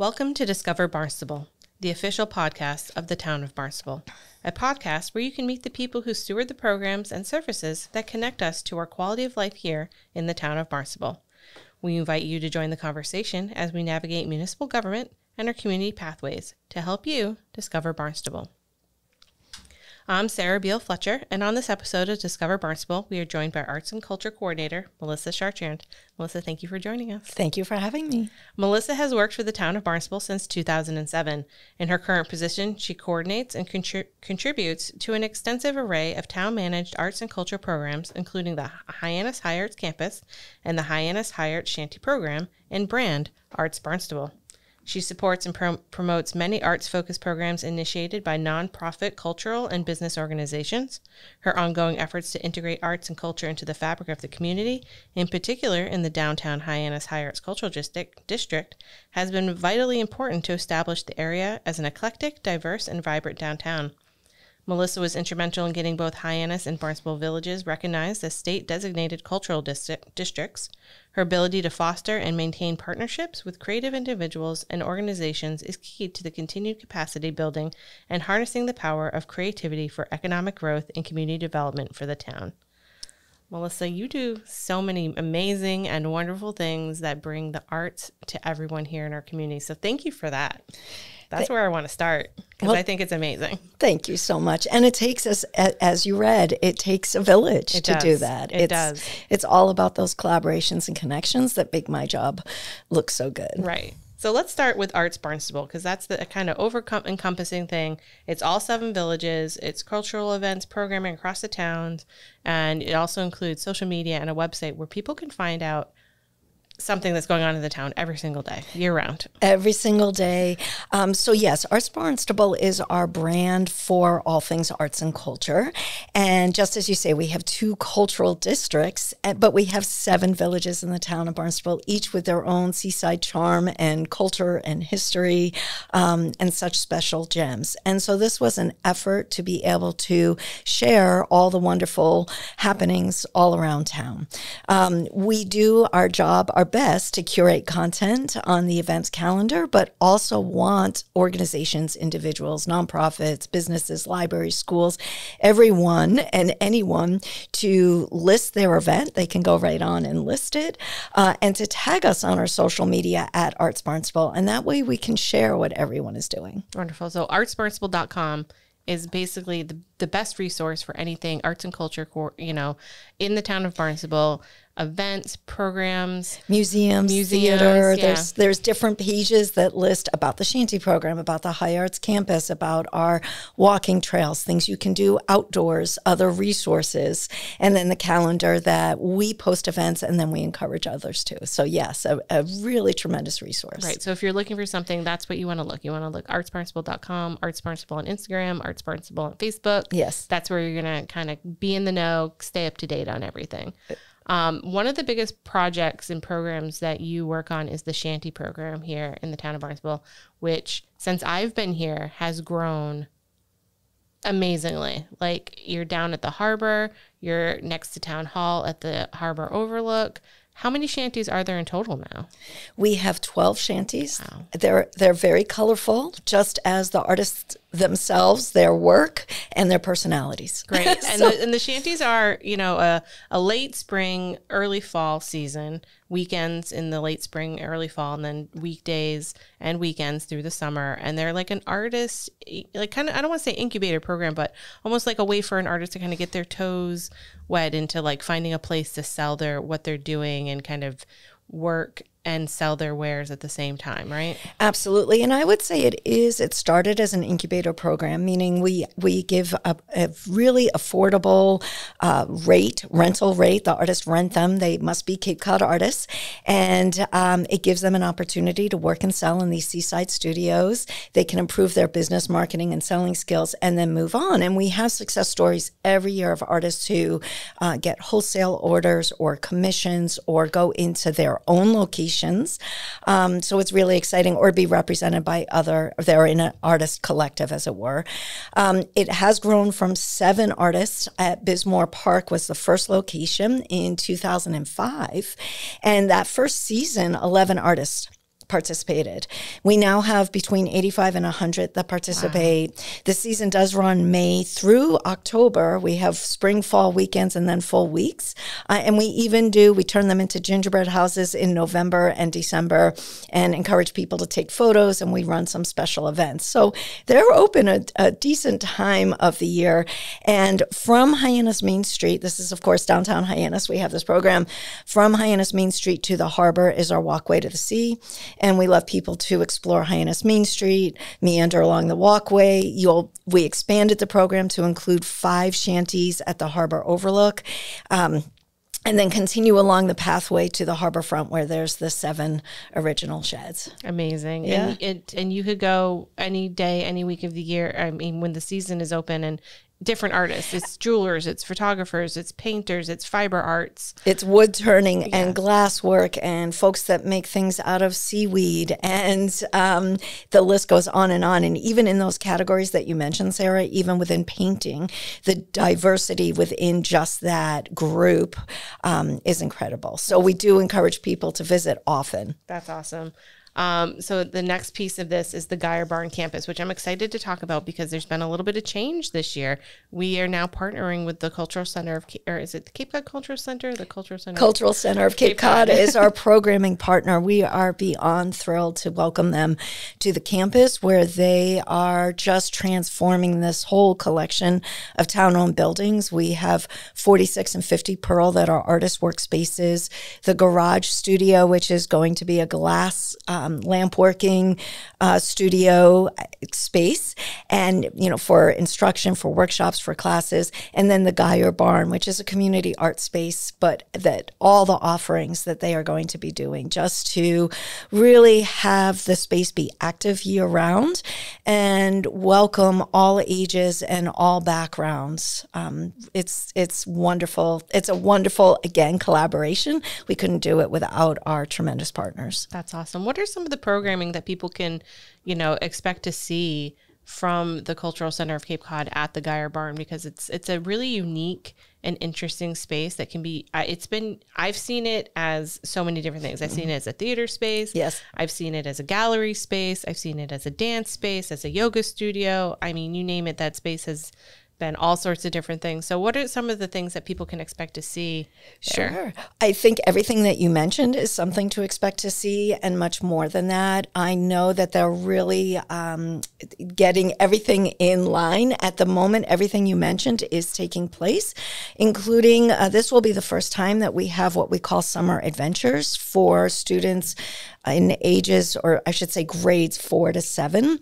Welcome to Discover Barnstable, the official podcast of the town of Barnstable, a podcast where you can meet the people who steward the programs and services that connect us to our quality of life here in the town of Barnstable. We invite you to join the conversation as we navigate municipal government and our community pathways to help you discover Barnstable. I'm Sarah Beal-Fletcher, and on this episode of Discover Barnstable, we are joined by Arts and Culture Coordinator, Melissa Chartrand. Melissa, thank you for joining us. Thank you for having me. Melissa has worked for the town of Barnstable since 2007. In her current position, she coordinates and contributes to an extensive array of town-managed arts and culture programs, including the HyArts Campus and the HyArts Shanty program and brand Arts Barnstable. She supports and promotes many arts-focused programs initiated by nonprofit cultural and business organizations. Her ongoing efforts to integrate arts and culture into the fabric of the community, in particular in the downtown HyArts Cultural District, has been vitally important to establish the area as an eclectic, diverse, and vibrant downtown. Melissa was instrumental in getting both HyArts and Barnstable villages recognized as state-designated cultural districts. Her ability to foster and maintain partnerships with creative individuals and organizations is key to the continued capacity building and harnessing the power of creativity for economic growth and community development for the town. Melissa, you do so many amazing and wonderful things that bring the arts to everyone here in our community. So thank you for that. That's where I want to start because I think it's amazing. Thank you so much. And it takes us, as you read, it takes a village to do that. It does. It's all about those collaborations and connections that make my job look so good. Right. So let's start with Arts Barnstable because that's the kind of encompassing thing. It's all 7 villages. It's cultural events, programming across the towns, and it also includes social media and a website where people can find out something that's going on in the town every single day, year round. Every single day. So yes, Arts Barnstable is our brand for all things arts and culture. And just as you say, we have 2 cultural districts, but we have 7 villages in the town of Barnstable, each with their own seaside charm and culture and history and such special gems. And so this was an effort to be able to share all the wonderful happenings all around town. We do our job, our best to curate content on the events calendar, but also want organizations, individuals, nonprofits, businesses, libraries, schools, everyone and anyone to list their event. They can go right on and list it and to tag us on our social media at Arts Barnstable. And that way we can share what everyone is doing. Wonderful. So artsbarnstable.com is basically the best resource for anything arts and culture, in the town of Barnstable. Events, programs, museums, theater. Yeah. There's different pages that list about the Shanty program, about the HyArts campus, about our walking trails, things you can do outdoors, other resources, and then the calendar that we post events and then we encourage others to. So yes, a really tremendous resource. Right. So if you're looking for something, that's what you want to look. You want to look artsbarnstable.com, Arts Barnstable on Instagram, Arts Barnstable on Facebook. Yes. That's where you're going to kind of be in the know, stay up to date on everything. One of the biggest projects and programs that you work on is the Shanty program here in the town of Barnstable, which since I've been here has grown amazingly. Like you're down at the harbor, you're next to town hall at the harbor overlook. How many shanties are there in total now? We have 12 shanties. Wow. They're very colorful, just as the artists themselves, their work, and their personalities. Great. And the shanties are, a late spring, early fall season, weekends in the late spring, early fall, and then weekdays and weekends through the summer. And they're like an artist, like kind of, I don't want to say incubator program, but almost like a way for an artist to kind of get their toes wet into like finding a place to sell what they're doing and kind of work and sell their wares at the same time, right? Absolutely. And I would say it started as an incubator program, meaning we give a really affordable rental rate. The artists rent them. They must be Cape Cod artists. And it gives them an opportunity to work and sell in these seaside studios. They can improve their business marketing and selling skills and then move on. And we have success stories every year of artists who get wholesale orders or commissions or go into their own location. So it's really exciting, or be represented by they're in an artist collective, as it were. It has grown from 7 artists at Bismore Park was the first location in 2005. And that first season, 11 artists participated. We now have between 85 and 100 that participate. Wow. The season does run May through October. We have spring, fall weekends, and then full weeks. And we turn them into gingerbread houses in November and December and encourage people to take photos, and we run some special events. So they're open a decent time of the year. And from Hyannis Main Street, this is, of course, downtown Hyannis, we have this program. From Hyannis Main Street to the harbor is our walkway to the sea. And we love people to explore Hyannis Main Street, meander along the walkway. We expanded the program to include 5 shanties at the harbor overlook. And then continue along the pathway to the harbor front where there's the 7 original sheds. Amazing. Yeah. And you could go any day, any week of the year. I mean, when the season is open, and different artists. It's jewelers, it's photographers, it's painters, it's fiber arts. It's wood turning and glass work and folks that make things out of seaweed. And the list goes on. And even in those categories that you mentioned, Sarah, even within painting, the diversity within just that group is incredible. So we do encourage people to visit often. That's awesome. So the next piece of this is the Geyer Barn campus, which I'm excited to talk about because there's been a little bit of change this year. We are now partnering with the Cultural Center of, or is it the Cape Cod Cultural Center? The Cultural Center of Cape Cod is our programming partner. We are beyond thrilled to welcome them to the campus, where they are just transforming this whole collection of town-owned buildings. We have 46 and 50 Pearl that are artist workspaces, the garage studio, which is going to be a glass lamp working studio space, and for instruction, for workshops, for classes, and then the Geyer Barn, which is a community art space, but that all the offerings that they are going to be doing just to really have the space be active year round and welcome all ages and all backgrounds. It's wonderful. It's a wonderful, again, collaboration. We couldn't do it without our tremendous partners. That's awesome. What are some of the programming that people can, expect to see from the Cultural Center of Cape Cod at the Geyer Barn? Because it's a really unique and interesting space that can be, I've seen it as so many different things. I've seen it as a theater space. Yes. I've seen it as a gallery space. I've seen it as a dance space, as a yoga studio. I mean, you name it, that space has been all sorts of different things. So what are some of the things that people can expect to see there? Sure. I think everything that you mentioned is something to expect to see, and much more than that. I know that they're really getting everything in line at the moment. Everything you mentioned is taking place, including this will be the first time that we have what we call summer adventures for students in ages, or I should say grades 4 to 7,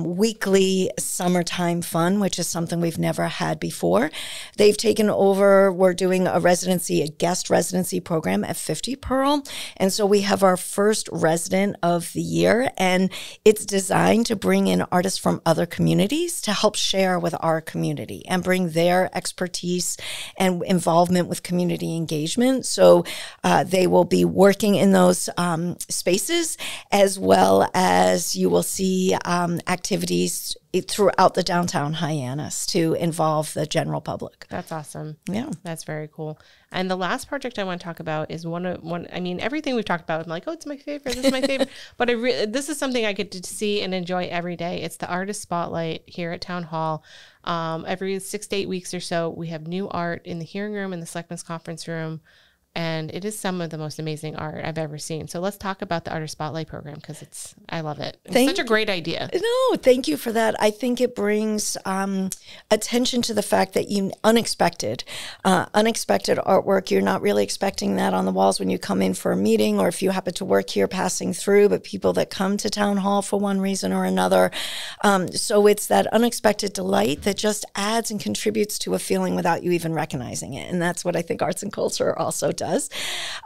weekly summertime fun, which is something we've never had before. They've taken over, we're doing a guest residency program at 50 Pearl. And so we have our first resident of the year, and it's designed to bring in artists from other communities to help share with our community and bring their expertise and involvement with community engagement. So they will be working in those spaces, as well as you will see activities throughout the downtown Hyannis to involve the general public. That's awesome. Yeah. That's very cool. And the last project I want to talk about is everything we've talked about, I'm like, oh, it's my favorite. This is my favorite. But this is something I get to see and enjoy every day. It's the Artist Spotlight here at Town Hall. Every 6 to 8 weeks or so, we have new art in the hearing room and the Selectmen's Conference Room. And it is some of the most amazing art I've ever seen. So let's talk about the Artist Spotlight program, because I love it. It's such a great idea. No, thank you for that. I think it brings attention to the fact that unexpected artwork, you're not really expecting that on the walls when you come in for a meeting, or if you happen to work here passing through, but people that come to Town Hall for one reason or another. So it's that unexpected delight that just adds and contributes to a feeling without you even recognizing it. And that's what I think arts and culture also does.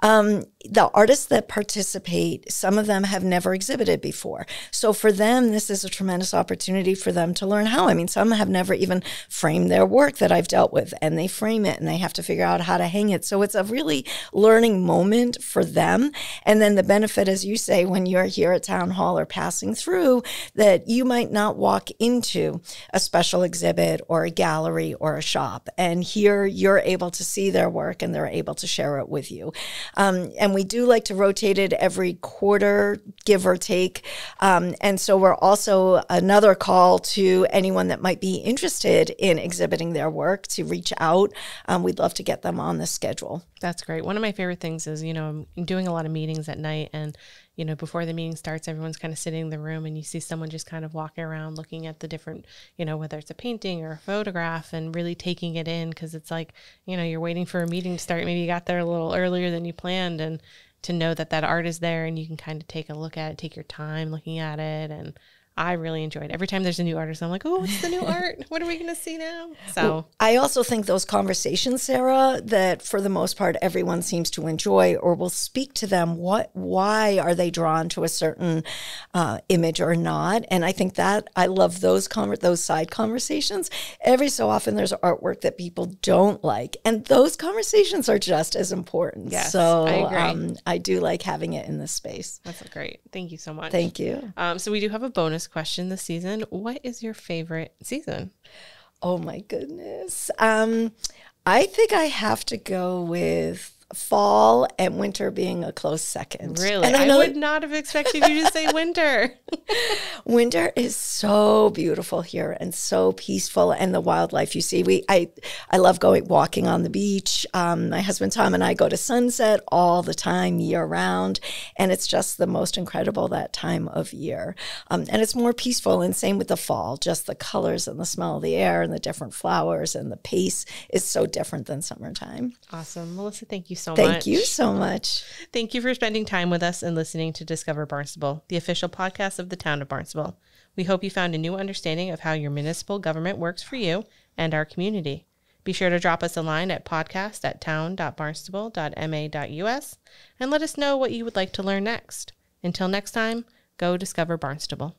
The artists that participate, some of them have never exhibited before. So for them, this is a tremendous opportunity for them to learn how. I mean, some have never even framed their work that I've dealt with, and they frame it and they have to figure out how to hang it. So it's a really learning moment for them. And then the benefit, as you say, when you're here at Town Hall or passing through, that you might not walk into a special exhibit or a gallery or a shop. And here you're able to see their work and they're able to share it with you. And we do like to rotate it every quarter give or take. And so we're also another call to anyone that might be interested in exhibiting their work to reach out. We'd love to get them on the schedule. That's great. One of my favorite things is, I'm doing a lot of meetings at night, and, before the meeting starts, everyone's kind of sitting in the room, and you see someone just kind of walking around looking at the different, whether it's a painting or a photograph, and really taking it in, because it's like, you're waiting for a meeting to start. Maybe you got there a little earlier than you planned, and to know that art is there and you can kind of take a look at it, take your time looking at it. And I really enjoy it. Every time there's a new artist, I'm like, oh, what's the new art? What are we going to see now? So I also think those conversations, Sarah, that for the most part, everyone seems to enjoy or will speak to them. Why are they drawn to a certain image or not? And I think that I love those side conversations. Every so often there's artwork that people don't like, and those conversations are just as important. Yes, so I agree. I do like having it in this space. That's great. Thank you so much. Thank you. So we do have a bonus question this season. What is your favorite season? Oh my goodness. I think I have to go with fall, and winter being a close second. Really? And I would not have expected you to say winter. Winter is so beautiful here and so peaceful, and the wildlife you see. I love walking on the beach. My husband Tom and I go to Sunset all the time, year round, and it's just the most incredible that time of year. And it's more peaceful, and same with the fall. Just the colors and the smell of the air and the different flowers and the pace is so different than summertime. Awesome. Melissa, thank you so much. Thank you so much. Thank you for spending time with us and listening to Discover Barnstable, the official podcast of the town of Barnstable. We hope you found a new understanding of how your municipal government works for you and our community. Be sure to drop us a line at podcast@town.barnstable.ma.us and let us know what you would like to learn next. Until next time, go Discover Barnstable.